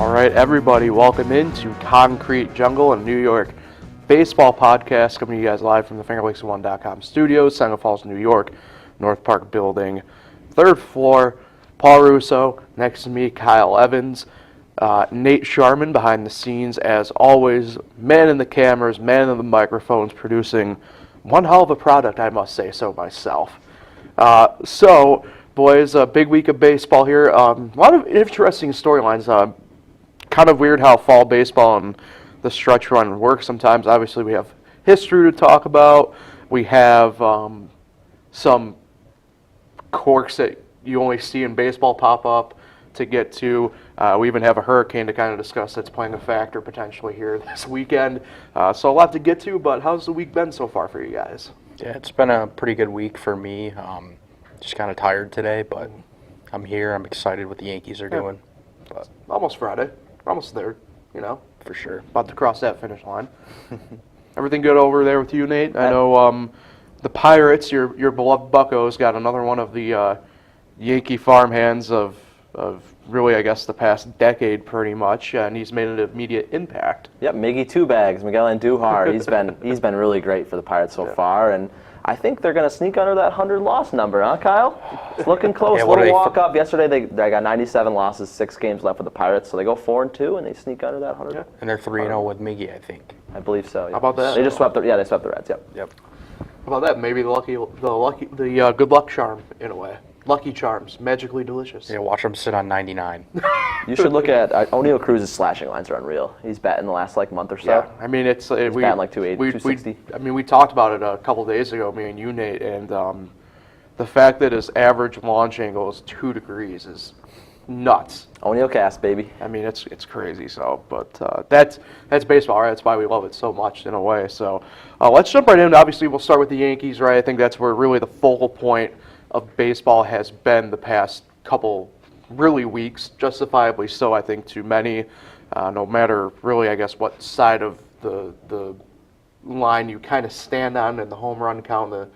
All right, everybody, welcome into Concrete Jungle, a New York baseball podcast coming to you guys live from the FingerLakes1.com studios, Seneca Falls, New York, North Park building, third floor. Paul Russo, next to me, Kyle Evans, Nate Sharman behind the scenes, as always, man in the cameras, man in the microphones, producing one hell of a product, I must say so myself. So, boys, a big week of baseball here. A lot of interesting storylines. Kind of weird how fall baseball and the stretch run works sometimes. Obviously, we have history to talk about. We have some quirks that you only see in baseball pop up to get to. We even have a hurricane to kind of discuss that's playing a factor potentially here this weekend. So a lot to get to, but how's the week been so far for you guys? Yeah, it's been a pretty good week for me. Just kind of tired today, but I'm here. I'm excited what the Yankees are doing. But almost Friday. We're almost there, you know. For sure. About to cross that finish line. Everything good over there with you, Nate? I know the Pirates, your beloved Buccos, got another one of the Yankee farmhands of really, I guess, the past decade pretty much, and he's made an immediate impact. Yep, Miggy Two Bags, Miguel Andujar. He's been really great for the Pirates so far, and I think they're going to sneak under that 100-loss number, huh, Kyle? It's looking close. Yeah, Little walk up. Yesterday they got 97 losses, 6 games left with the Pirates, so they go 4-2 and they sneak under that 100. Yeah. And they're 3-0 with Miggy, I think. I believe so. Yeah. How about that? They just swept the Reds. Yep. Yep. How about that? Maybe the good luck charm in a way. Lucky Charms, magically delicious. Yeah, watch him sit on 99. You should look at O'Neal Cruz's slashing lines are unreal. He's batting the last month or so. Yeah, I mean He's batting like 260. We talked about it a couple days ago, me and you, Nate, and the fact that his average launch angle is 2 degrees is nuts. O'Neal cast, baby. I mean, it's crazy. So, but that's baseball, right? That's why we love it so much in a way. So, let's jump right in. Obviously, we'll start with the Yankees, right? I think that's where really the focal point of baseball has been the past couple really weeks, justifiably so, I think, to many, no matter really, I guess, what side of the line you kind of stand on in the home run count, the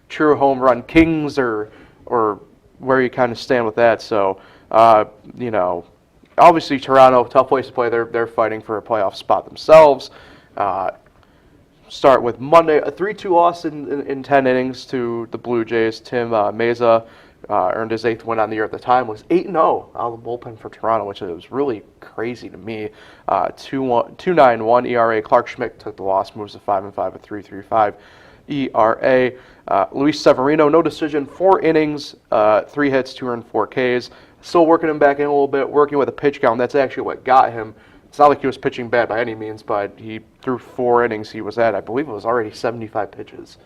true home run kings, or where you kind of stand with that. So, you know, obviously Toronto, tough place to play. They're fighting for a playoff spot themselves. Start with Monday, a 3-2 loss in 10 innings to the Blue Jays. Tim Meza earned his 8th win on the year at the time, was 8-0 out of the bullpen for Toronto, which was really crazy to me. 2.91 ERA. Clark Schmidt took the loss, moves to 5-5 with 3.35 ERA. Luis Severino, no decision, 4 innings, 3 hits, 2 earned, 4 Ks. Still working him back in a little bit, working with a pitch count. That's actually what got him. It's not like he was pitching bad by any means, but he threw 4 innings. He was at, I believe it was already 75 pitches.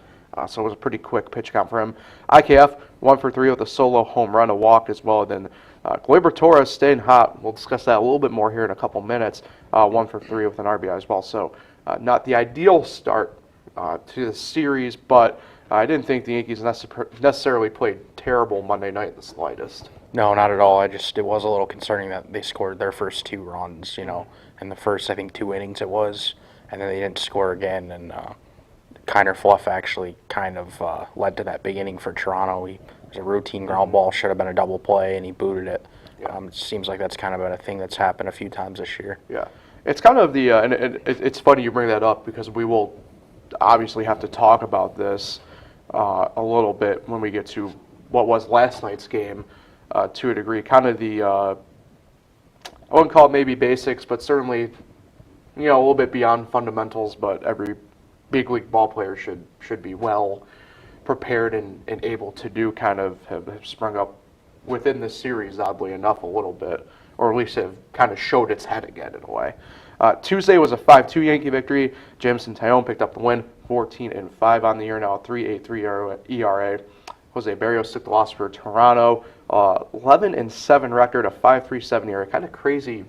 So it was a pretty quick pitch count for him. IKF, 1 for 3 with a solo home run, a walk as well. Then Gleyber Torres staying hot. We'll discuss that a little bit more here in a couple minutes. 1 for 3 with an RBI as well. So not the ideal start to the series, but I didn't think the Yankees necessarily played terrible Monday night in the slightest. No, not at all. It was a little concerning that they scored their first 2 runs, you know, in the first, I think, 2 innings it was, and then they didn't score again, and Kiner Fluff actually kind of led to that big inning for Toronto. It was a routine ground ball, should have been a double play, and he booted it. Yeah. It seems like that's kind of been a thing that's happened a few times this year. Yeah, it's kind of the, and it's funny you bring that up because we will obviously have to talk about this a little bit when we get to what was last night's game. To a degree, kind of the, I wouldn't call it maybe basics, but certainly, you know, a little bit beyond fundamentals, but every big league ball player should be well prepared and able to do kind of have sprung up within this series, oddly enough, a little bit, or at least have kind of showed its head again in a way. Tuesday was a 5-2 Yankee victory. Jameson Taillon picked up the win, 14-5 on the year now, 3.83 ERA. Jose Barrios took the loss for Toronto. 11-7 record, a 5.37 ERA. Kind of crazy,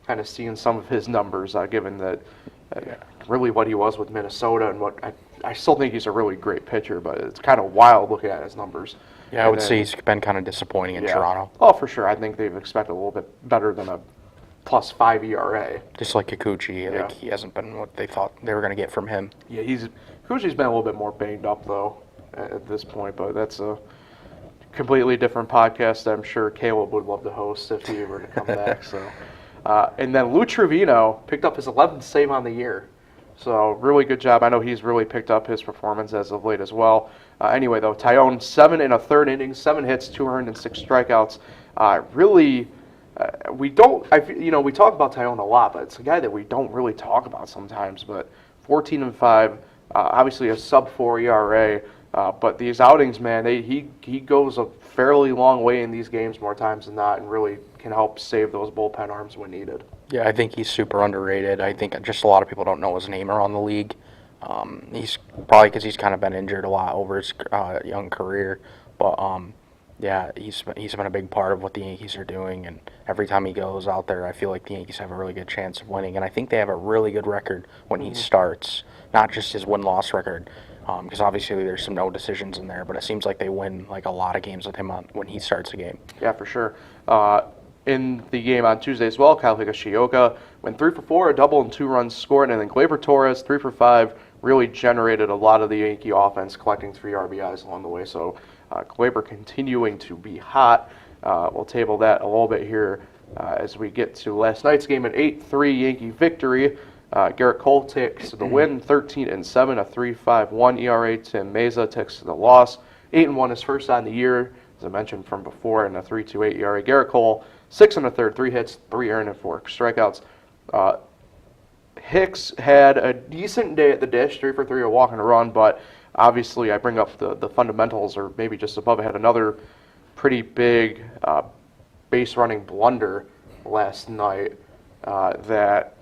kind of seeing some of his numbers, given that really what he was with Minnesota and what I still think he's a really great pitcher, but it's kind of wild looking at his numbers. Yeah, I would say he's been kind of disappointing in Toronto. Oh, for sure. I think they've expected a little bit better than a +5 ERA. Just like Kikuchi, like he hasn't been what they thought they were going to get from him. Yeah, Kikuchi's been a little bit more banged up though at this point, but that's a completely different podcast that I'm sure Caleb would love to host if he were to come back. So, And then Lou Trevino picked up his 11th save on the year. So really good job. I know he's really picked up his performance as of late as well. Anyway, though, Tyone, 7 1/3 innings, 7 hits, 206 strikeouts. We talk about Tyone a lot, but it's a guy that we don't really talk about sometimes. But 14-5, obviously a sub-4 ERA. But these outings, man, he goes a fairly long way in these games more times than not, and really can help save those bullpen arms when needed. Yeah, I think he's super underrated. I think just a lot of people don't know his name around the league. He's probably because he's kind of been injured a lot over his young career. But yeah, he's been a big part of what the Yankees are doing. And every time he goes out there, I feel like the Yankees have a really good chance of winning. And I think they have a really good record when he starts, not just his win-loss record. Because obviously there's some no decisions in there, but it seems like they win like a lot of games with him when he starts a game. Yeah, for sure. In the game on Tuesday as well, Kyle Higashioka went 3 for 4, a double and 2 runs scored, and then Gleyber Torres 3 for 5 really generated a lot of the Yankee offense, collecting 3 RBIs along the way. So Gleyber continuing to be hot. We'll table that a little bit here as we get to last night's game, an 8-3 Yankee victory. Garrett Cole takes the win, 13-7, a 3.51 ERA. Tim Meza takes the loss, 8-1, his first on the year, as I mentioned from before, and a 3.28 ERA. Garrett Cole, 6 1/3, 3 hits, 3 earned, and 4 strikeouts. Hicks had a decent day at the dish, 3 for 3, a walk and a run, but obviously I bring up the fundamentals, or maybe just above it, had another pretty big base running blunder last night that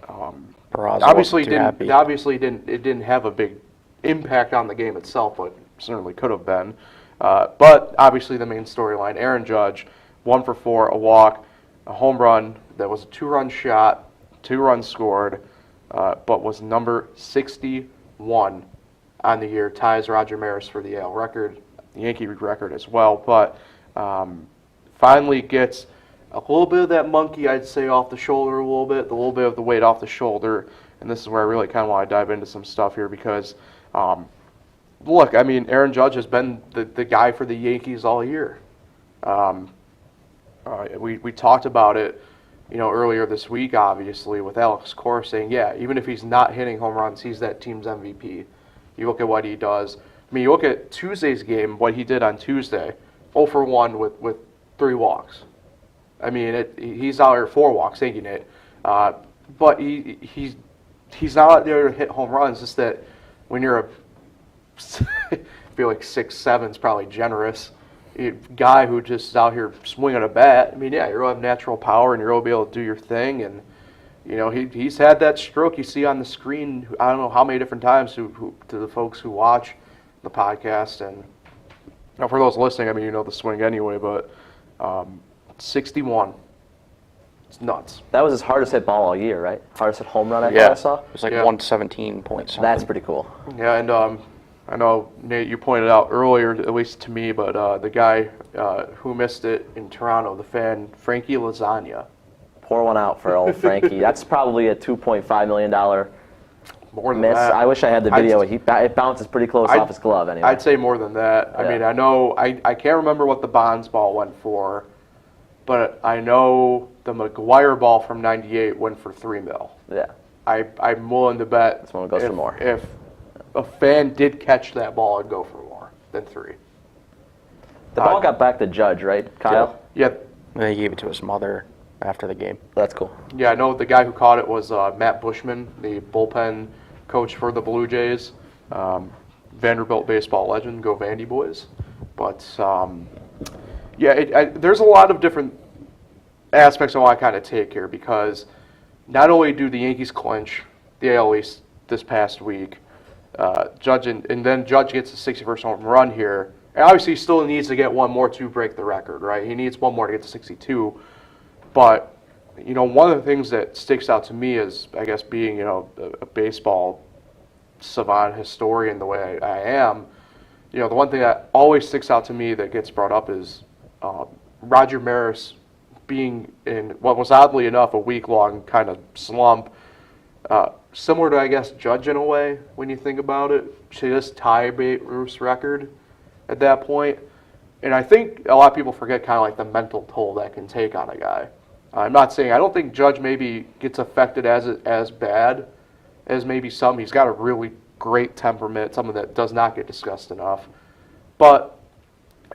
obviously didn't have a big impact on the game itself, but certainly could have been. But obviously the main storyline, Aaron Judge, 1 for 4, a walk, a home run that was a 2-run shot, 2 runs scored, but was number 61 on the year, ties Roger Maris for the AL record, the Yankee record as well, but finally gets a little bit of that monkey, I'd say, off the shoulder a little bit of the weight off the shoulder, and this is where I really kind of want to dive into some stuff here because, look, I mean, Aaron Judge has been the guy for the Yankees all year. We talked about it, earlier this week, obviously, with Alex Cora saying, yeah, even if he's not hitting home runs, he's that team's MVP. You look at what he does. I mean, you look at Tuesday's game, what he did on Tuesday, 0 for 1 with 3 walks. I mean, he's out here 4 walks, taking it. But he's not out there to hit home runs. Just that when you're I feel like 6'7" is probably generous. A guy who just is out here swinging a bat. I mean, yeah, you're gonna have natural power and you're gonna be able to do your thing. And he's had that stroke you see on the screen. I don't know how many different times to the folks who watch the podcast. And for those listening, I mean, the swing anyway, but. 61. It's nuts. That was his hardest hit ball all year, right? Hardest hit home run I saw? It was like 117 point something. That's pretty cool. Yeah, and I know, Nate, you pointed out earlier, at least to me, but the guy who missed it in Toronto, the fan, Frankie Lasagna. Pour one out for old Frankie. That's probably a $2.5 million more than miss. that. I wish I had the video. It bounces pretty close off his glove anyway. I'd say more than that. I mean, I know, I can't remember what the Bonds ball went for, but I know the McGuire ball from '98 went for $3 million. Yeah. I'm willing to bet this one goes for more. If a fan did catch that ball, it'd go for more than 3. The ball got back to Judge, right, Kyle? Yeah. They gave it to his mother after the game. That's cool. Yeah, I know the guy who caught it was Matt Bushman, the bullpen coach for the Blue Jays. Vanderbilt baseball legend, go Vandy boys. But, there's a lot of different aspects I want to kind of take here because not only do the Yankees clinch the AL East this past week, Judge and then Judge gets the 61st home run here. And obviously he still needs to get one more to break the record, right? He needs one more to get to 62. But, one of the things that sticks out to me is, I guess, being, a baseball savant historian the way I am, the one thing that always sticks out to me that gets brought up is Roger Maris being in what was oddly enough a week-long kind of slump, similar to, I guess, Judge in a way when you think about it. She just tie Babe Ruth's record at that point. And I think a lot of people forget kind of like the mental toll that can take on a guy. I'm not saying I don't think Judge maybe gets affected as bad as maybe some. He's got a really great temperament, something that does not get discussed enough. But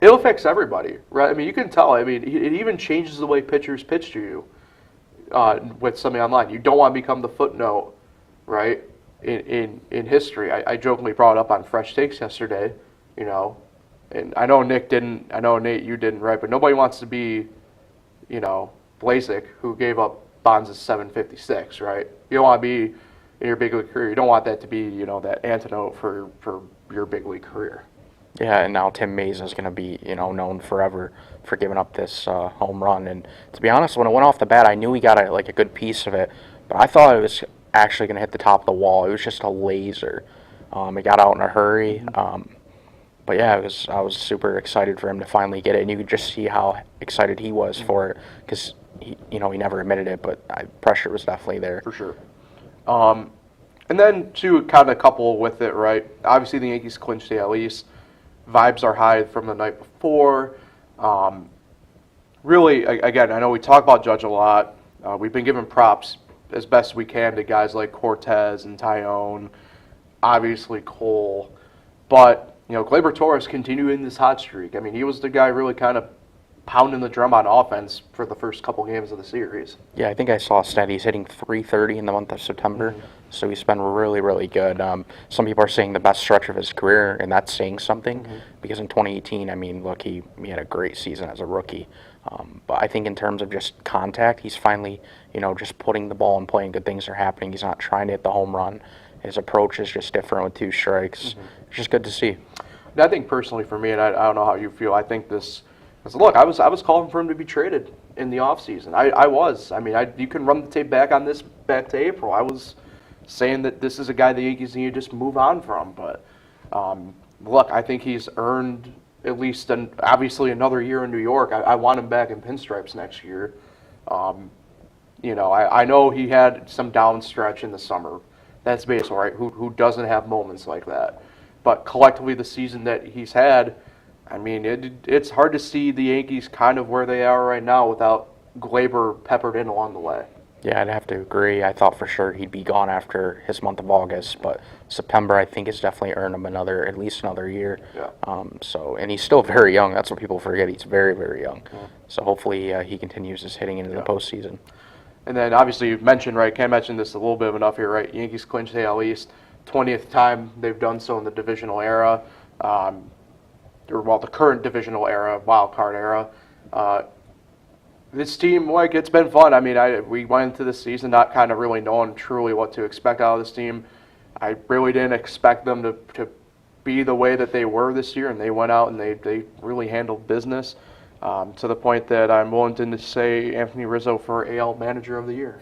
it affects everybody, right? I mean, you can tell. I mean, it even changes the way pitchers pitch to you with something online. You don't want to become the footnote, right, in history. I jokingly brought it up on Fresh Takes yesterday, you know, and I know Nick didn't, I know Nate, you didn't, right? But nobody wants to be, you know, Blazek, who gave up Bonds' 756, right? You don't want to be in your big league career. You don't want that to be, you know, that antidote for your big league career. Yeah, and now Tim Mays is going to be, you know, known forever for giving up this home run. And to be honest, when it went off the bat, I knew he got a good piece of it, but I thought it was actually going to hit the top of the wall. It was just a laser. It got out in a hurry. But yeah, I was super excited for him to finally get it, and you could just see how excited he was for it because he never admitted it, but pressure was definitely there for sure. And then to kind of couple with it, right? Obviously, the Yankees clinched the AL East. Vibes are high from the night before. Really, again, I know we talk about Judge a lot. We've been giving props as best we can to guys like Cortez and Tyone, obviously Cole, but you know, Gleyber Torres continuing this hot streak. I mean, he was the guy really kind of pounding the drum on offense for the first couple games of the series. Yeah, I think I saw a stat. He's hitting .330 in the month of September, so he's been really, really good. Some people are saying the best stretch of his career, and that's saying something because in 2018, I mean, look, he had a great season as a rookie. But I think in terms of just contact, he's finally, you know, just putting the ball and playing. Good things are happening. He's not trying to hit the home run. His approach is just different with 2 strikes. It's just good to see. And I think personally for me, and I don't know how you feel, I think this. Look, I was calling for him to be traded in the offseason. I was. I mean, you can run the tape back on this back to April. I was saying that this is a guy the Yankees need to just move on from. But look, I think he's earned at least obviously another year in New York. I want him back in pinstripes next year. You know, I know he had some down stretch in the summer. That's baseball, right? Who doesn't have moments like that? But collectively, the season that he's had, I mean, it's hard to see the Yankees kind of where they are right now without Gleyber peppered in along the way. Yeah, I'd have to agree. I thought for sure he'd be gone after his month of August, but September I think has definitely earned him at least another year. Yeah. And he's still very young. That's what people forget. He's very, very young. So hopefully he continues his hitting into the postseason. And then obviously you've mentioned, right, Cam mentioned this a little bit enough here, right? Yankees clinched the AL East, 20th time they've done so in the divisional era, the current divisional era, wild card era. This team, like, it's been fun. I mean, we went into this season not kind of really knowing truly what to expect out of this team. I really didn't expect them to be the way that they were this year, and they went out and they really handled business to the point that I'm willing to say Anthony Rizzo for AL Manager of the Year.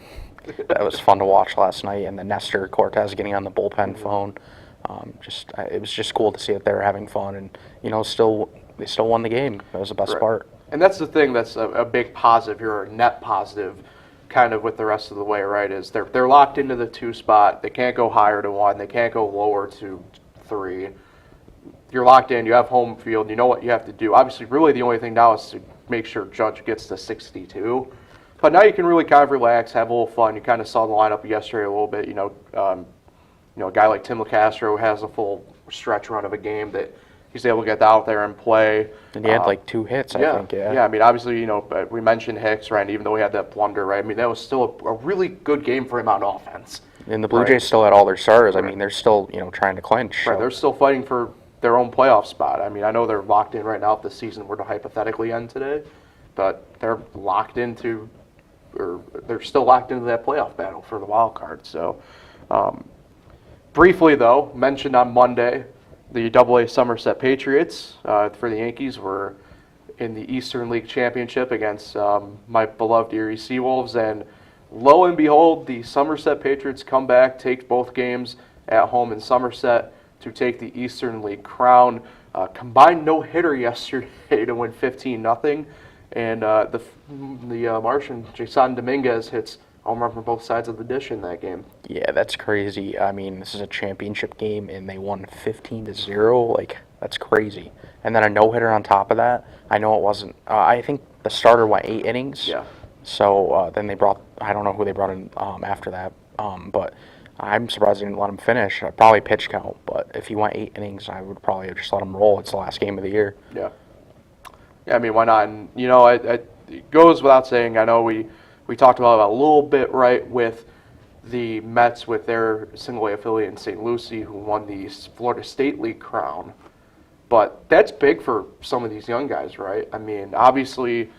That was fun to watch last night, and then Nestor Cortez getting on the bullpen phone. It was just cool to see that they were having fun, and you know, they still won the game. That was the best part. And that's the thing that's a big positive here, a net positive, kind of with the rest of the way, right? Is they're locked into the 2 spot. They can't go higher to 1. They can't go lower to 3. You're locked in. You have home field. You know what you have to do. Obviously, really the only thing now is to make sure Judge gets to 62. But now you can really kind of relax, have a little fun. You kind of saw the lineup yesterday a little bit. You know, a guy like Tim LeCastro has a full stretch run of a game that he's able to get out there and play. And he had like 2 hits, I think. Yeah, I mean, obviously, you know, we mentioned Hicks, right? Even though he had that blunder, right? I mean, that was still a really good game for him on offense. And the Blue Jays still had all their starters. I mean, they're still, you know, trying to clinch. Right, they're still fighting for their own playoff spot. I mean, I know they're locked in right now if the season were to hypothetically end today, but they're locked into, or they're still locked into that playoff battle for the wild card. So, briefly though, mentioned on Monday, the AA Somerset Patriots for the Yankees were in the Eastern League Championship against my beloved Erie SeaWolves, and lo and behold, the Somerset Patriots come back, take both games at home in Somerset to take the Eastern League crown. Combined no-hitter yesterday to win 15-0, and the Martian Jason Dominguez hits home run from both sides of the dish in that game. Yeah, that's crazy. I mean, this is a championship game, and they won 15-0. Like, that's crazy. And then a no-hitter on top of that. I know it wasn't. I think the starter went 8 innings. Yeah. So then I don't know who they brought in after that, but I'm surprised they didn't let him finish. Probably pitch count, but if he went 8 innings, I would probably have just let him roll. It's the last game of the year. Yeah. Yeah, I mean, why not? And, it goes without saying, I know we talked about it a little bit, right, with the Mets with their single-A affiliate in St. Lucie, who won the Florida State League crown. But that's big for some of these young guys, right? I mean, obviously,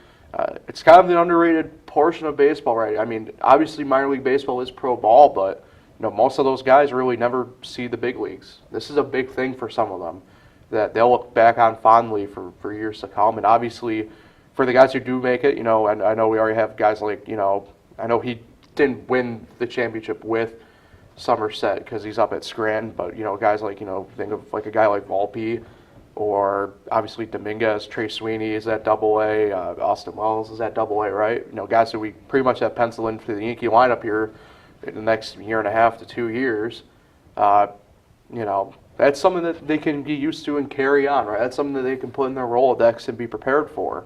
it's kind of the underrated portion of baseball, right? I mean, obviously, minor league baseball is pro ball, but most of those guys really never see the big leagues. This is a big thing for some of them that they'll look back on fondly for years to come. And obviously, for the guys who do make it, and I know we already have guys like, I know he didn't win the championship with Somerset because he's up at Scranton, but, guys like, think of like a guy like Volpe, or obviously Dominguez, Trey Sweeney is at Double-A, Austin Wells is at Double-A, right? Guys who we pretty much have penciled in for the Yankee lineup here in the next year and a half to 2 years. That's something that they can be used to and carry on, right? That's something that they can put in their Rolodex and be prepared for.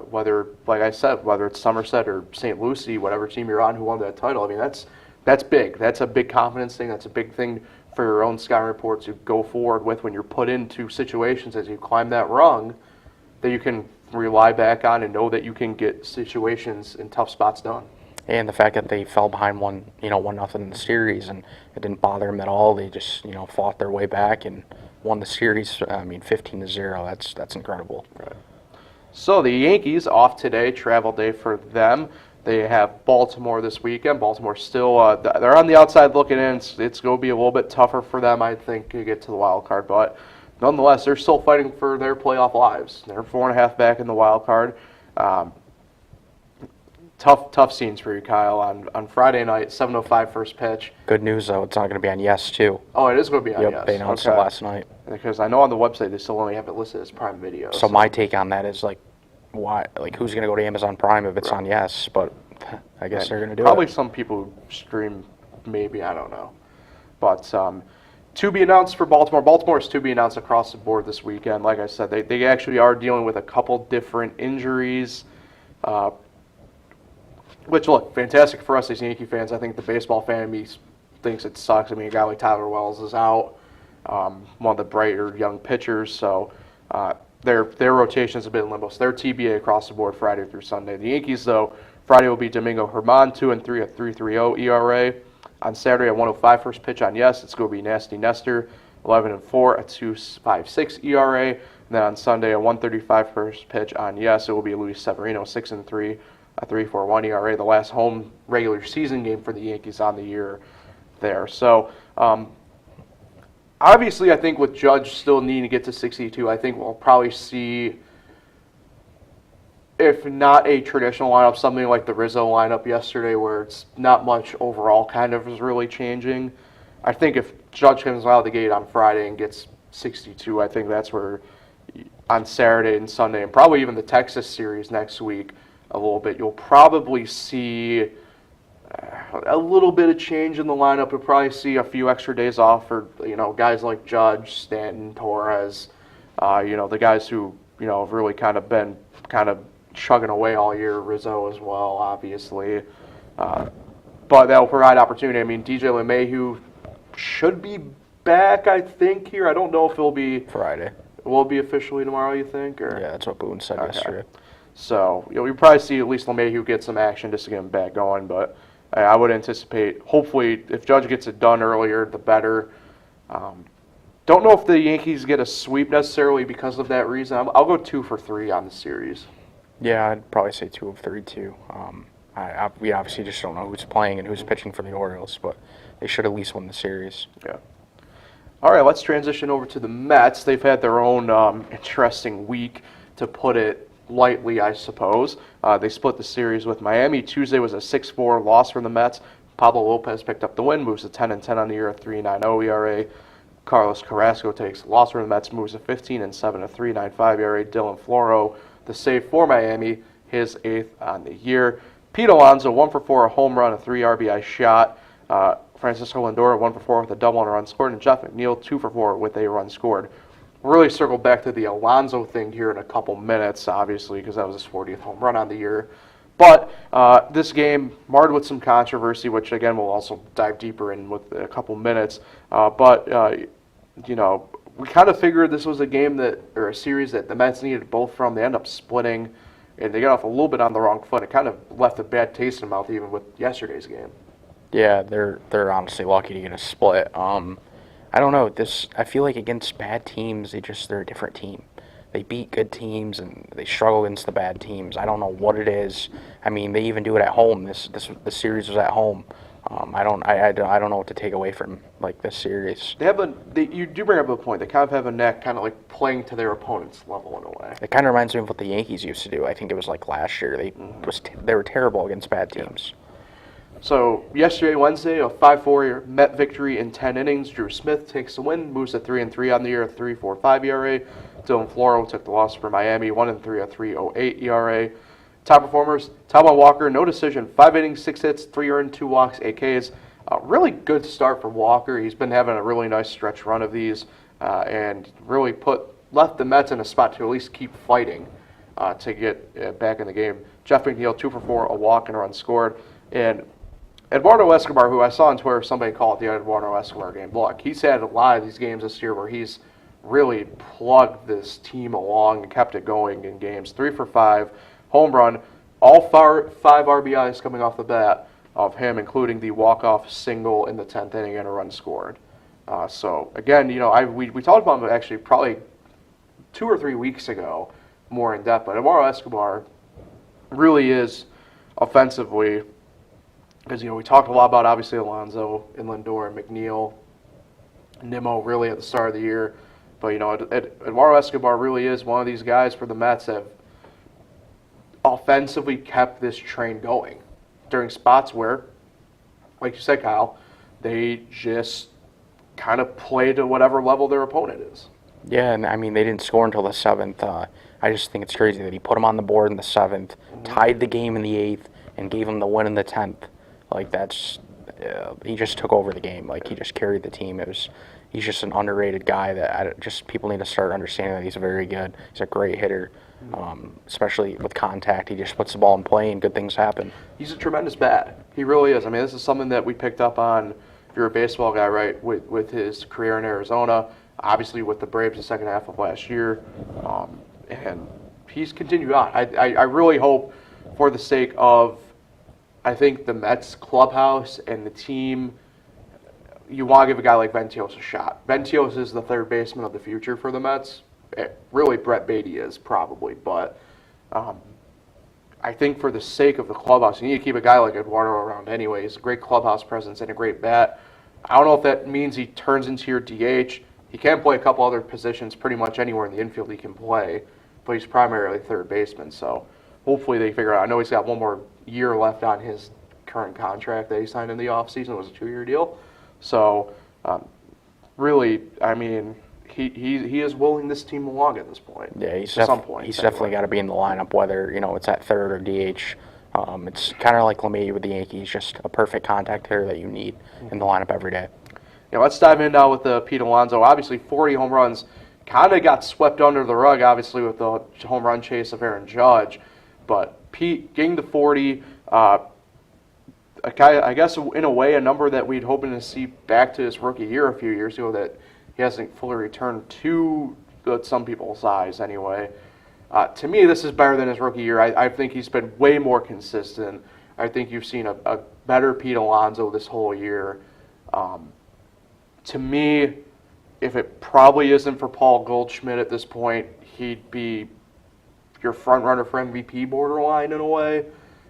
Whether, like I said, whether it's Somerset or St. Lucie, whatever team you're on who won that title, I mean, that's big. That's a big confidence thing. That's a big thing for your own scouting report to go forward with when you're put into situations as you climb that rung that you can rely back on and know that you can get situations in tough spots done. And the fact that they fell behind 1-0 in the series, and it didn't bother them at all. They just, fought their way back and won the series. 15-0. That's incredible. Right. So the Yankees off today, travel day for them. They have Baltimore this weekend. Baltimore still, they're on the outside looking in. It's going to be a little bit tougher for them, I think, to get to the wild card. But nonetheless, they're still fighting for their playoff lives. They're 4.5 back in the wild card. Tough scenes for you, Kyle. On Friday night, 7:05 first pitch. Good news, though. It's not going to be on Yes, too. Oh, it is going to be on Yes. Yep, they announced it last night. Because I know on the website they still only have it listed as Prime Video. So my take on that is, why? Who's going to go to Amazon Prime if it's on Yes? But I guess they're going to do Probably it. some people who stream, maybe, I don't know. But to be announced for Baltimore. Baltimore is to be announced across the board this weekend. Like I said, they actually are dealing with a couple different injuries. Which, look, fantastic for us as Yankee fans. I think the baseball fan in me thinks it sucks. I mean, a guy like Tyler Wells is out, one of the brighter young pitchers. So their rotations have been in limbo. So they're TBA across the board Friday through Sunday. The Yankees, though, Friday will be Domingo Germán, 2-3 at 3.30 ERA. On Saturday at 1:05 first pitch on Yes, it's going to be Nasty Nestor, 11-4 at 2.56 ERA. And then on Sunday at 1:35 first pitch on Yes, it will be Luis Severino, 6-3. A 3.41 ERA, the last home regular season game for the Yankees on the year there. So, obviously, I think with Judge still needing to get to 62, I think we'll probably see, if not a traditional lineup, something like the Rizzo lineup yesterday where it's not much overall kind of is really changing. I think if Judge comes out of the gate on Friday and gets 62, I think that's where on Saturday and Sunday, and probably even the Texas series next week, a little bit, you'll probably see a little bit of change in the lineup. You'll probably see a few extra days off for guys like Judge, Stanton, Torres, the guys who have really kind of been chugging away all year. Rizzo as well, obviously, but that'll provide opportunity. I mean, DJ LeMahieu should be back, I think. Here, I don't know if it'll be Friday. Will it be officially tomorrow? You think? Or? Yeah, that's what Boone said yesterday. So, we probably see at least LeMahieu get some action just to get him back going. But I would anticipate, hopefully, if Judge gets it done earlier, the better. Don't know if the Yankees get a sweep necessarily because of that reason. I'll go 2 for 3 on the series. Yeah, I'd probably say 2 of 3, too. We obviously just don't know who's playing and who's pitching for the Orioles, but they should at least win the series. Yeah. All right, let's transition over to the Mets. They've had their own interesting week, to put it lightly, I suppose. They split the series with Miami. Tuesday was a 6-4 loss for the Mets. Pablo Lopez picked up the win, moves to 10-10 on the year, a 3.90 ERA. Carlos Carrasco takes the loss for the Mets, moves to 15-7, a 3.95 ERA. Dylan Floro, the save for Miami, his 8th on the year. Pete Alonso, 1 for 4, a home run, a 3 RBI shot. Francisco Lindor, 1 for 4 with a double and a run scored. And Jeff McNeil, 2 for 4 with a run scored. Really circle back to the Alonso thing here in a couple minutes, obviously, because that was his 40th home run on the year. But this game marred with some controversy, which again we'll also dive deeper in with a couple minutes. You know, we kind of figured this was a game or a series that the Mets needed both from. They end up splitting, and they got off a little bit on the wrong foot. It kind of left a bad taste in the mouth even with yesterday's game. Yeah, they're honestly lucky to get a split. I don't know. I feel like against bad teams, they're a different team. They beat good teams and they struggle against the bad teams. I don't know what it is. I mean, they even do it at home. This series was at home. I don't know what to take away from like this series. You do bring up a point. They kind of have a knack, kind of like playing to their opponent's level in a way. It kind of reminds me of what the Yankees used to do. I think it was like last year. They were terrible against bad teams. So yesterday, Wednesday, a 5-4 Met victory in 10 innings. Drew Smith takes the win, moves to 3-3 on the year, 3.45 ERA. Dylan Floro took the loss for Miami, 1-3, a 3.08 ERA. Top performers: Taijuan Walker, no decision, 5 innings, 6 hits, 3 earned, 2 walks, 8 Ks. Really good start for Walker. He's been having a really nice stretch run of these, and really left the Mets in a spot to at least keep fighting to get back in the game. Jeff McNeil, 2 for 4, a walk and a run scored, and Eduardo Escobar, who I saw on Twitter, somebody call it the Eduardo Escobar game. Look, he's had a lot of these games this year where he's really plugged this team along and kept it going in games. 3 for 5, home run, all 5 RBIs coming off the bat of him, including the walk-off single in the 10th inning and a run scored. So, again, you know, we talked about him actually probably 2 or 3 weeks ago more in depth, but Eduardo Escobar really is offensively. Because, you know, we talked a lot about, obviously, Alonso and Lindor and McNeil, Nimmo really at the start of the year. But, you know, Eduardo Escobar really is one of these guys for the Mets that have offensively kept this train going during spots where, like you said, Kyle, they just kind of play to whatever level their opponent is. Yeah, and I mean, they didn't score until the 7th. I just think it's crazy that he put them on the board in the 7th, tied the game in the 8th, and gave them the win in the 10th. Like, he just took over the game. Like, he just carried the team. He's just an underrated guy that people need to start understanding that he's very good. He's a great hitter, especially with contact. He just puts the ball in play and good things happen. He's a tremendous bat. He really is. I mean, this is something that we picked up on, if you're a baseball guy, right, with his career in Arizona, obviously with the Braves the second half of last year, and he's continued on. I really hope, for the sake of, I think, the Mets clubhouse and the team, you want to give a guy like Ventios a shot. Ventios is the third baseman of the future for the Mets. Really, Brett Beatty is probably, but I think for the sake of the clubhouse, you need to keep a guy like Eduardo around anyway. He's a great clubhouse presence and a great bat. I don't know if that means he turns into your DH. He can play a couple other positions pretty much anywhere in the infield he can play, but he's primarily third baseman, so hopefully they figure out. I know he's got one more year left on his current contract that he signed in the offseason. It was a 2-year deal. So, really, I mean, he is willing this team along at this point. Yeah, he's definitely got to be in the lineup, whether, you know, it's at third or DH. It's kind of like LeMay with the Yankees, just a perfect contact hitter that you need in the lineup every day. Yeah, let's dive in now with Pete Alonso. Obviously, 40 home runs. Kind of got swept under the rug, obviously, with the home run chase of Aaron Judge. But Pete getting to 40, I guess in a way a number that we'd hoping to see back to his rookie year a few years ago that he hasn't fully returned to some people's size anyway. To me, this is better than his rookie year. I think he's been way more consistent. I think you've seen a better Pete Alonso this whole year. To me, if it probably isn't for Paul Goldschmidt at this point, he'd be your front runner for MVP borderline in a way.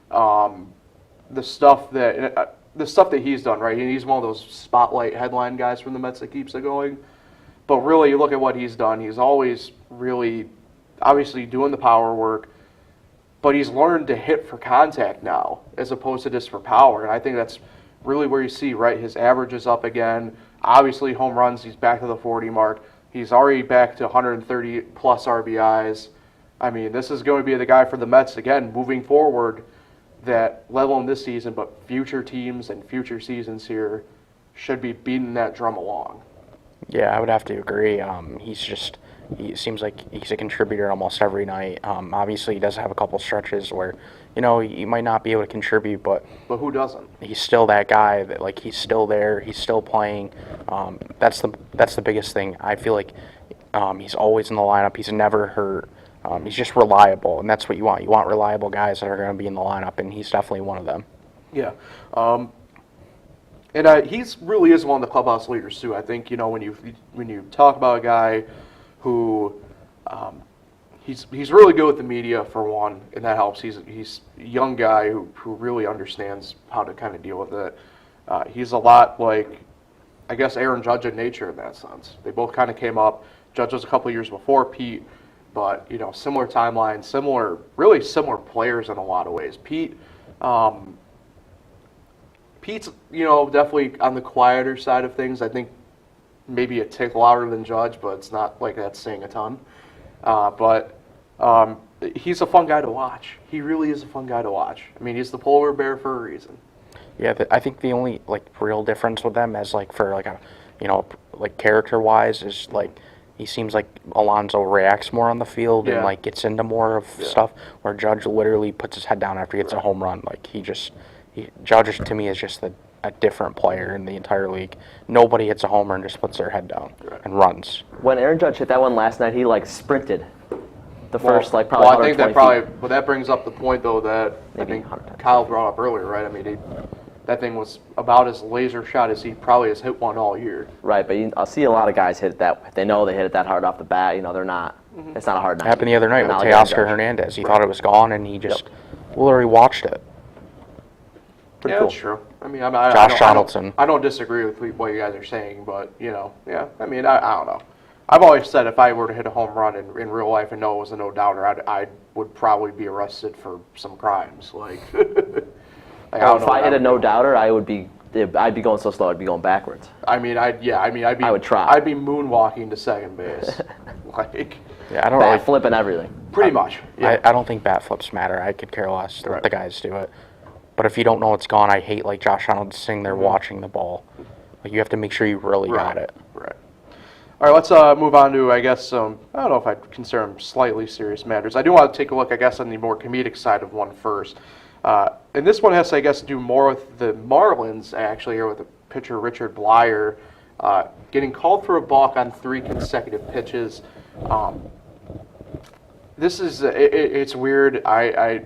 The stuff that he's done, right? He's one of those spotlight headline guys from the Mets that keeps it going. But really, you look at what he's done. He's always really, obviously, doing the power work. But he's learned to hit for contact now, as opposed to just for power. And I think that's really where you see, right? His average is up again. Obviously, home runs, he's back to the 40 mark. He's already back to 130 plus RBIs. I mean, this is going to be the guy for the Mets, again, moving forward, that let alone this season, but future teams and future seasons here should be beating that drum along. Yeah, I would have to agree. He's just he seems like he's a contributor almost every night. Obviously, he does have a couple stretches where, you know, he might not be able to contribute, but who doesn't? he's still that guy that, like, he's still there. He's still playing. That's the biggest thing. I feel like he's always in the lineup. He's never hurt. He's just reliable, and that's what you want. You want reliable guys that are going to be in the lineup, and he's definitely one of them. Yeah. And he's really is one of the clubhouse leaders too. I think, you know, when you talk about a guy who he's really good with the media for one, and that helps. He's a young guy who really understands how to kind of deal with it. He's a lot like, I guess, Aaron Judge in nature in that sense. They both kind of came up. Judge was a couple of years before Pete, but, you know, similar timeline, really similar players in a lot of ways. Pete's, you know, definitely on the quieter side of things. I think maybe a tick louder than Judge, but it's not like that's saying a ton. But he's a fun guy to watch. He really is a fun guy to watch. I mean, he's the polar bear for a reason. Yeah, I think the only, like, real difference with them as, like, for, like, a, you know, like, character-wise is, like, he seems like Alonso reacts more on the field and, like, gets into more of stuff, where Judge literally puts his head down after he gets a home run. Like, Judge, to me, is just a different player in the entire league. Nobody hits a homer and just puts their head down and runs. When Aaron Judge hit that one last night, he, like, sprinted the first, like, probably Well, I think that 120 feet. well, that brings up the point, though, that Maybe I think 110 Kyle brought up earlier, right? I mean, that thing was about as laser shot as he probably has hit one all year. Right, but I'll see a lot of guys hit it that. They know they hit it that hard off the bat. You know, they're not. It's not a hard night. Happened the other night with Not like Aaron Teoscar Judge. Hernandez. He thought it was gone, and he just literally watched it. Pretty Yeah, cool. that's true. I mean, Josh Donaldson. I don't disagree with what you guys are saying, but, you know, yeah. I mean, I don't know. I've always said if I were to hit a home run in real life and know it was a no-doubter, I would probably be arrested for some crimes. Like, If I hit a no-doubter, I'd be going so slow, I'd be going backwards. I would try. I'd be moonwalking to second base. Like, Yeah, I don't Bat really. flip and everything. pretty much. Yeah. I don't think bat flips matter. I could care less. Let the guys do it. But if you don't know it's gone, I hate, like, Josh Donaldson sitting there watching the ball. Like, you have to make sure you really got it. Right. All right, let's move on to, I guess, I don't know if I'd consider them slightly serious matters. I do want to take a look, I guess, on the more comedic side of one first. And this one has to, I guess, do more with the Marlins, actually, here with the pitcher Richard Bleier getting called for a balk on 3 consecutive pitches. This is, it's weird. I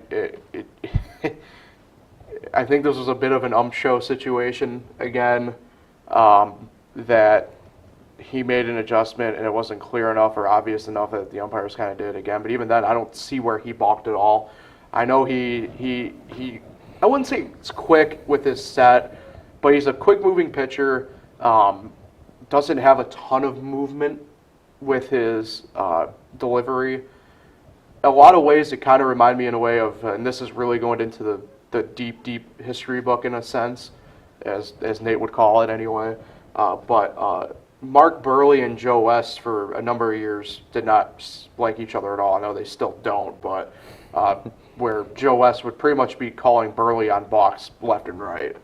think this was a bit of an show situation again, that he made an adjustment and it wasn't clear enough or obvious enough that the umpires kind of did it again. But even then, I don't see where he balked at all. I know he I wouldn't say it's quick with his set, but he's a quick-moving pitcher. Doesn't have a ton of movement with his delivery. A lot of ways it kind of remind me in a way of, and this is really going into the deep history book in a sense, as Nate would call it anyway. But Mark Burley and Joe West for a number of years did not like each other at all. I know they still don't, but where Joe West would pretty much be calling Burley on balks left and right.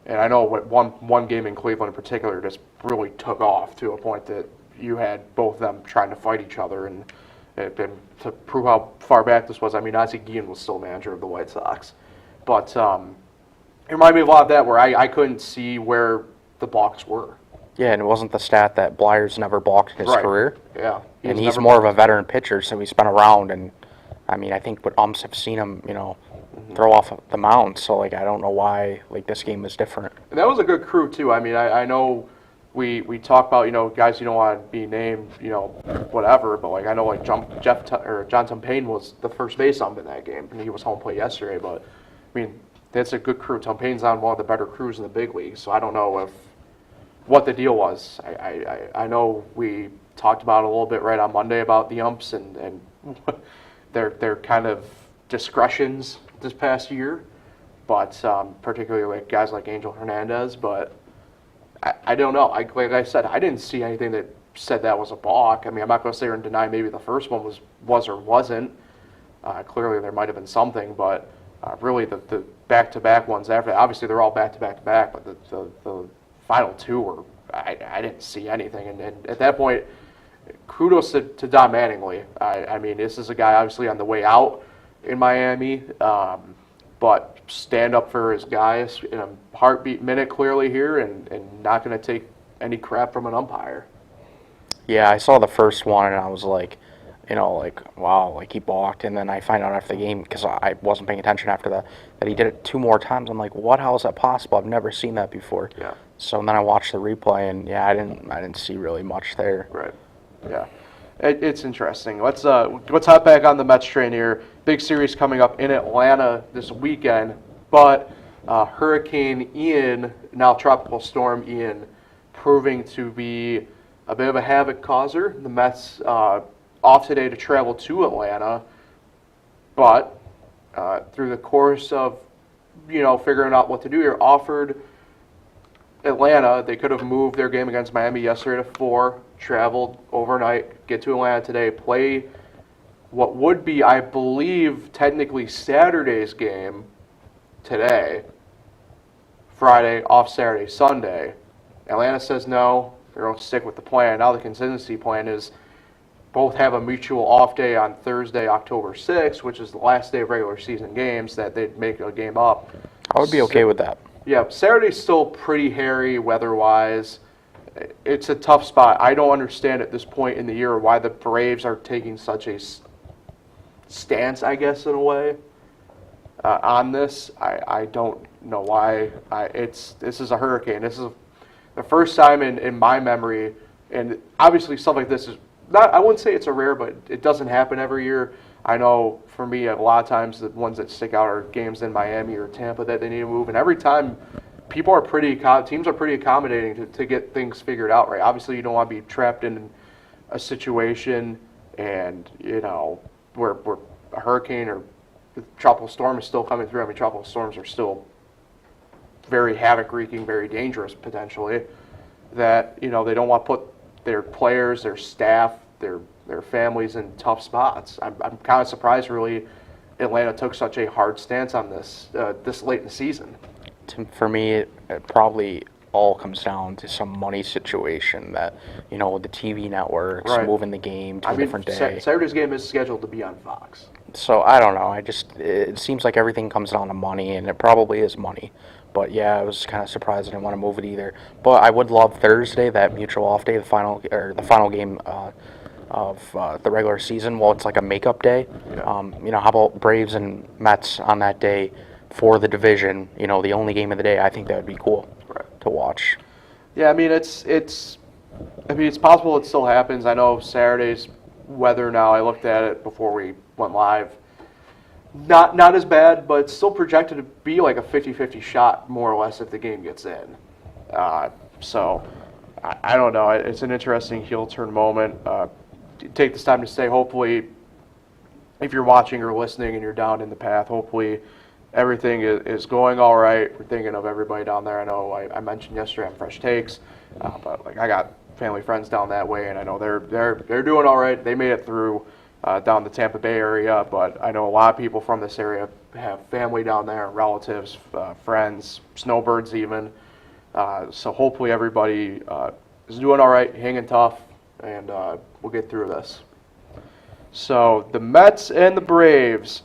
And I know what one game in Cleveland in particular just really took off to a point that you had both of them trying to fight each other. And to prove how far back this was, I mean, Ozzie Guillen was still manager of the White Sox. But it reminded me of a lot of that where I couldn't see where the balks were. Yeah, and it wasn't the stat that Bleier's never balked in his career. Yeah. And he's more of a veteran pitcher, so he's been around. And, I mean, I think what umps have seen him, you know, throw off the mound. So, like, I don't know why, like, this game is different. And that was a good crew, too. I mean, I know we talk about, you know, guys you don't want to be named, you know, whatever. But, like, I know, like, Jonathan Payne was the first base ump in that game. And he was home plate yesterday. But, I mean, that's a good crew. Tom Payne's on one of the better crews in the big league. So I don't know what the deal was. I know we talked about it a little bit right on Monday about the umps and their kind of discretions this past year, but particularly like guys like Angel Hernandez. But I don't know. Like I said, I didn't see anything that said that was a balk. I mean, I'm not going to sit here and deny maybe the first one was or wasn't. Clearly there might have been something, but really the back-to-back ones after that, obviously they're all back-to-back-to-back, but the final 2 were, I didn't see anything. And at that point, kudos to Don Mattingly. I mean, this is a guy obviously on the way out in Miami, but stand up for his guys in a heartbeat minute clearly here, and not going to take any crap from an umpire. Yeah, I saw the first one and I was like, wow, like he balked, and then I find out after the game, because I wasn't paying attention after that he did it 2 more times. I'm like, what? How is that possible? I've never seen that before. Yeah. So then I watched the replay, and yeah, I didn't see really much there. Right. Yeah. It's interesting. Let's hop back on the Mets train here. Big series coming up in Atlanta this weekend, but Hurricane Ian, now Tropical Storm Ian, proving to be a bit of a havoc causer. The Mets off today to travel to Atlanta, but through the course of figuring out what to do here, offered Atlanta. They could have moved their game against Miami yesterday to 4, traveled overnight, get to Atlanta today, play what would be, I believe, technically Saturday's game today, Friday, off Saturday, Sunday. Atlanta says no, they're going to stick with the plan. Now the contingency plan is both have a mutual off day on Thursday, October 6th, which is the last day of regular season games, that they'd make a game up. I would be okay with that. Yeah, Saturday's still pretty hairy weather-wise. It's a tough spot. I don't understand at this point in the year why the Braves are taking such a stance, I guess, in a way, on this. I don't know why. This is a hurricane. This is the first time in my memory, and obviously stuff like this is not, I wouldn't say it's a rare, but it doesn't happen every year. I know for me, a lot of times the ones that stick out are games in Miami or Tampa that they need to move, and every time teams are pretty accommodating to get things figured out right. Obviously, you don't want to be trapped in a situation and where a hurricane or a tropical storm is still coming through. I mean, tropical storms are still very havoc-wreaking, very dangerous potentially. That they don't want to put their players, their staff, their families in tough spots. I'm kind of surprised, really, Atlanta took such a hard stance on this this late in the season. For me, it probably all comes down to some money situation that, the TV networks Right. moving the game to a different day. Saturday's game is scheduled to be on Fox. So I don't know. It seems like everything comes down to money, and it probably is money. But yeah, I was kind of surprised I didn't want to move it either. But I would love Thursday, that mutual off day, the final game of the regular season. Well, it's like a makeup day. Yeah. How about Braves and Mets on that day for the division? The only game of the day. I think that would be cool to watch. Yeah, I mean it's possible it still happens. I know Saturday's weather now. I looked at it before we went live. Not as bad, but it's still projected to be like a 50-50 shot, more or less, if the game gets in. So, I don't know. It's an interesting heel turn moment. Take this time to say, hopefully, if you're watching or listening and you're down in the path, hopefully everything is going all right. We're thinking of everybody down there. I know I mentioned yesterday on Fresh Takes, but I got family friends down that way, and I know they're doing all right. They made it through. Down the Tampa Bay area, but I know a lot of people from this area have family down there, relatives, friends, snowbirds even. So hopefully everybody is doing all right, hanging tough, and we'll get through this. So the Mets and the Braves,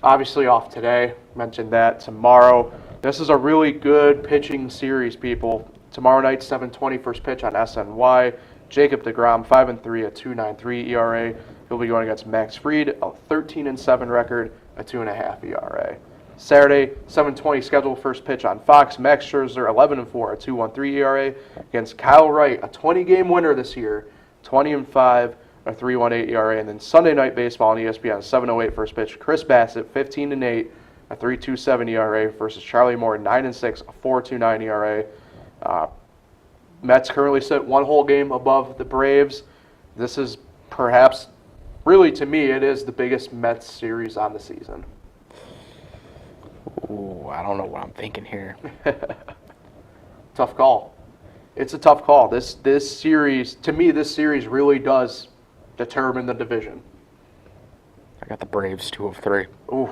obviously off today. Mentioned that. Tomorrow, this is a really good pitching series, people. Tomorrow night, 7:20, first pitch on SNY. Jacob deGrom, 5-3, a 2.93 ERA. He'll be going against Max Fried, a 13-7 record, a 2.5 ERA. Saturday, 7:20, scheduled first pitch on Fox. Max Scherzer, 11-4, a 2.13 ERA, against Kyle Wright, a 20-game winner this year, 20-5, a 3.18 ERA. And then Sunday Night Baseball on ESPN, 7:08, first pitch. Chris Bassett, 15-8, a 3.27 ERA versus Charlie Moore, 9-6, a 4.29 ERA. Mets currently sit one whole game above the Braves. This is perhaps, really to me, it is the biggest Mets series on the season. Ooh, I don't know what I'm thinking here. Tough call. It's a tough call. This series, to me, this series really does determine the division. I got the Braves 2 of 3. Ooh.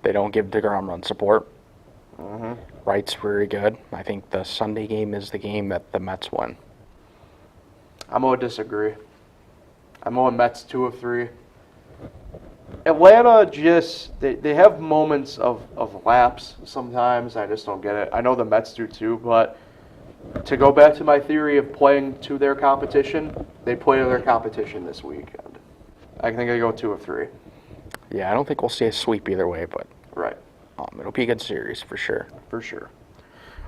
They don't give deGrom run support. Mm-hmm. Wright's very good. I think the Sunday game is the game that the Mets win. I'm going to disagree. I'm going Mets 2 of 3. Atlanta just, they have moments of lapse sometimes. I just don't get it. I know the Mets do too, but to go back to my theory of playing to their competition, they play to their competition this weekend. I think I go 2 of 3. Yeah, I don't think we'll see a sweep either way, but Right. it'll be a good series for sure. For sure.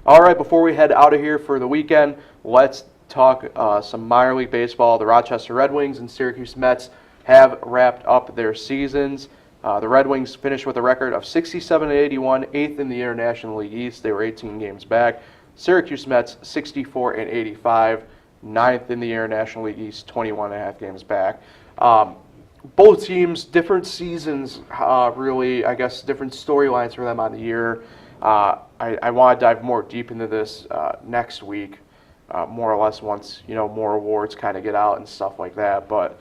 All right, before we head out of here for the weekend, let's talk some minor league baseball. The Rochester Red Wings and Syracuse Mets have wrapped up their seasons. The Red Wings finished with a record of 67-81, 8th in the International League East. They were 18 games back. Syracuse Mets 64-85, 9th in the International League East, 21.5 games back. Both teams, different seasons, really, I guess, different storylines for them on the year. I want to dive more deep into this next week, more or less once, more awards kind of get out and stuff like that. But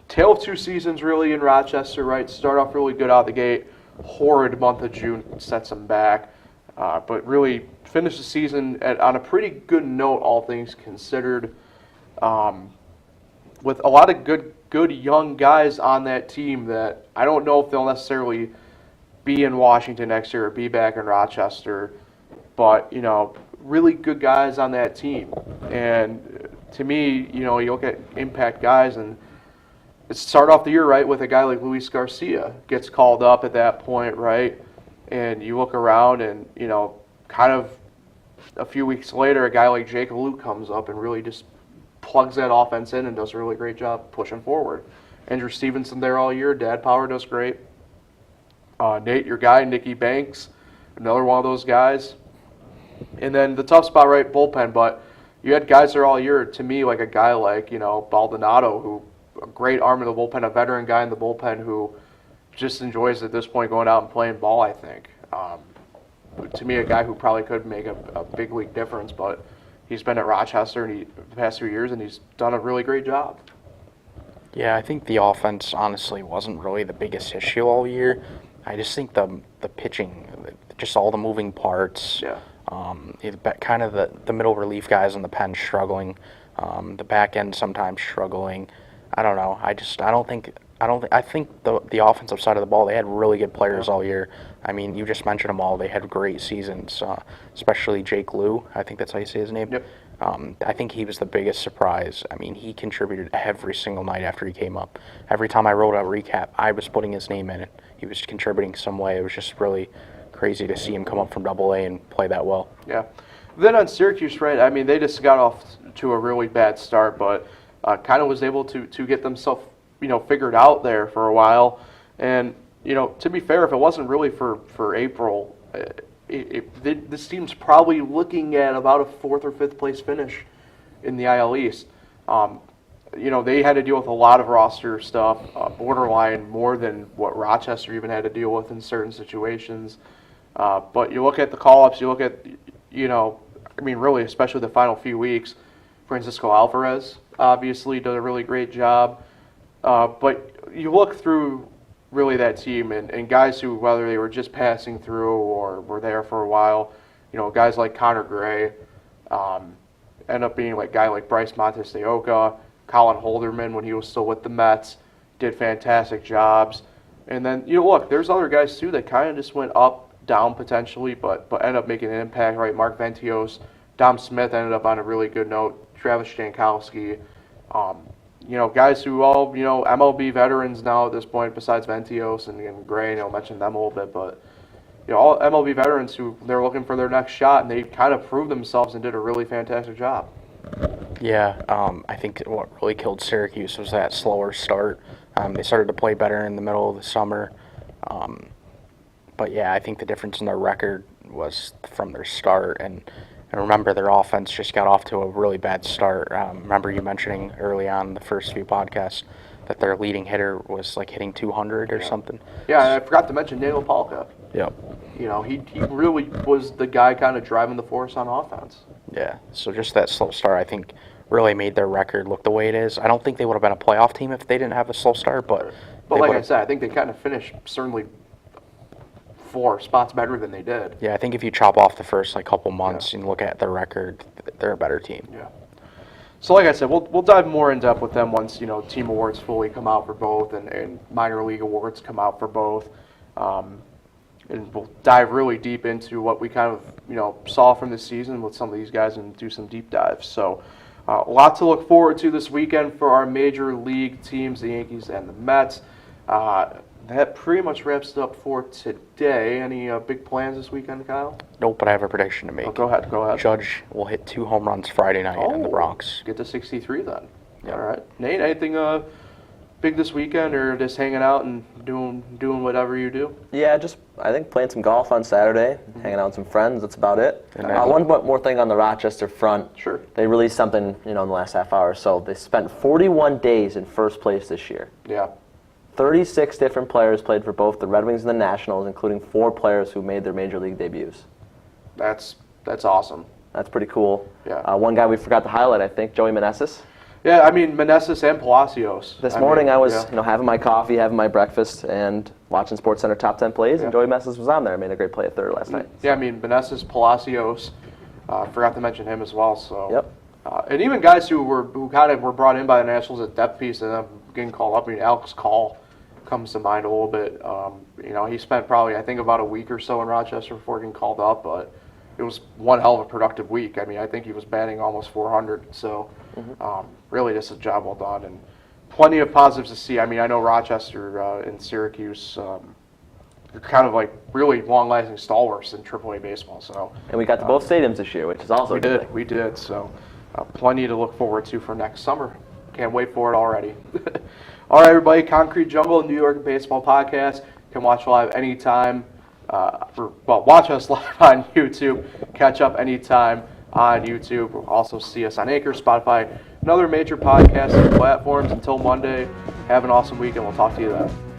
tale of two seasons, really, in Rochester, right? Start off really good out the gate. Horrid month of June sets them back. But really finished the season on a pretty good note, all things considered, with a lot of good young guys on that team that I don't know if they'll necessarily be in Washington next year or be back in Rochester, but, really good guys on that team. And to me, you look at impact guys, and it start off the year, right, with a guy like Luis Garcia gets called up at that point, right? And you look around and, kind of a few weeks later, a guy like Jake Luke comes up and really just plugs that offense in and does a really great job pushing forward. Andrew Stevenson there all year. Dad Power does great. Nate, your guy, Nicky Banks, another one of those guys. And then the tough spot, right, bullpen. But you had guys there all year. To me, like a guy like, Baldonado, who a great arm in the bullpen, a veteran guy in the bullpen who just enjoys at this point going out and playing ball, I think. To me, a guy who probably could make a big league difference, but he's been at Rochester the past few years, and he's done a really great job. Yeah, I think the offense honestly wasn't really the biggest issue all year. I just think the pitching, just all the moving parts. Yeah. Kind of the middle relief guys in the pen struggling, the back end sometimes struggling. I don't know. I think the offensive side of the ball, they had really good players all year. I mean, you just mentioned them all. They had great seasons, especially Jake Lou. I think that's how you say his name. Yep. I think he was the biggest surprise. I mean, he contributed every single night after he came up. Every time I wrote a recap, I was putting his name in it. He was contributing some way. It was just really crazy to see him come up from AA and play that well. Yeah. Then on Syracuse, right, I mean, they just got off to a really bad start, but kind of was able to get themselves, figured out there for a while. And, to be fair, if it wasn't really for April, this team's probably looking at about a 4th or 5th place finish in the IL East. They had to deal with a lot of roster stuff, borderline more than what Rochester even had to deal with in certain situations. But you look at the call-ups, you look at, really, especially the final few weeks, Francisco Alvarez obviously did a really great job. But you look through really that team and guys who, whether they were just passing through or were there for a while, guys like Connor Gray, end up being like a guy like Bryce Montes de Oca, Colin Holderman when he was still with the Mets, did fantastic jobs. And then, look, there's other guys too that kind of just went up, down potentially, but ended up making an impact, right? Mark Ventios, Dom Smith ended up on a really good note, Travis Jankowski, guys who all, MLB veterans now at this point, besides Ventios and Gray, I'll mention them a little bit, but, all MLB veterans who they're looking for their next shot, and they kind of proved themselves and did a really fantastic job. Yeah, I think what really killed Syracuse was that slower start. They started to play better in the middle of the summer. But yeah, I think the difference in their record was from their start. And remember, their offense just got off to a really bad start. Remember you mentioning early on in the first few podcasts that their leading hitter was like hitting 200 or something. Yeah, and I forgot to mention Daniel Palka. Yep. He really was the guy kind of driving the force on offense. Yeah, so just that slow start, I think, really made their record look the way it is. I don't think they would have been a playoff team if they didn't have a slow start, but like I said, I think they kind of finished certainly 4 spots better than they did. Yeah, I think if you chop off the first couple months and look at their record, they're a better team. Yeah. So like I said, we'll dive more in depth with them once, team awards fully come out for both and minor league awards come out for both. And we'll dive really deep into what we kind of, saw from this season with some of these guys and do some deep dives. So a lot to look forward to this weekend for our major league teams, the Yankees and the Mets. That pretty much wraps it up for today. Any big plans this weekend, Kyle? Nope, but I have a prediction to make. Oh, go ahead. Judge will hit 2 home runs Friday night in the Bronx. Get to 63 then. Yep. All right. Nate, anything big this weekend or just hanging out and doing whatever you do? Yeah, I think playing some golf on Saturday, hanging out with some friends. That's about it. And One more thing on the Rochester front. Sure. They released something, in the last half hour or so. They spent 41 days in first place this year. Yeah. 36 different players played for both the Red Wings and the Nationals, including 4 players who made their major league debuts. That's awesome. That's pretty cool. Yeah. One guy we forgot to highlight, I think, Joey Meneses. Yeah, I mean, Meneses and Palacios. This morning I was having my coffee, having my breakfast, and watching SportsCenter Top 10 Plays, and Joey Meneses was on there. Made a great play at third last night. Yeah, I mean, Meneses, Palacios, forgot to mention him as well. So. Yep. And even guys who kind of were brought in by the Nationals at depth piece and then getting called up. I mean, Alex Call comes to mind a little bit. He spent probably, I think, about a week or so in Rochester before getting called up, but it was one hell of a productive week. I mean, I think he was batting almost 400. So really just a job well done and plenty of positives to see. I mean, I know Rochester and Syracuse are kind of like really long-lasting stalwarts in AAA baseball. So And we got to both stadiums this year, which is also we did. So plenty to look forward to for next summer. Can't wait for it already. All right, everybody, Concrete Jungle, New York Baseball Podcast. You can watch live anytime. Watch us live on YouTube. Catch up anytime on YouTube. Also see us on Anchor, Spotify, and other major podcasting platforms. Until Monday, have an awesome week, and we'll talk to you then.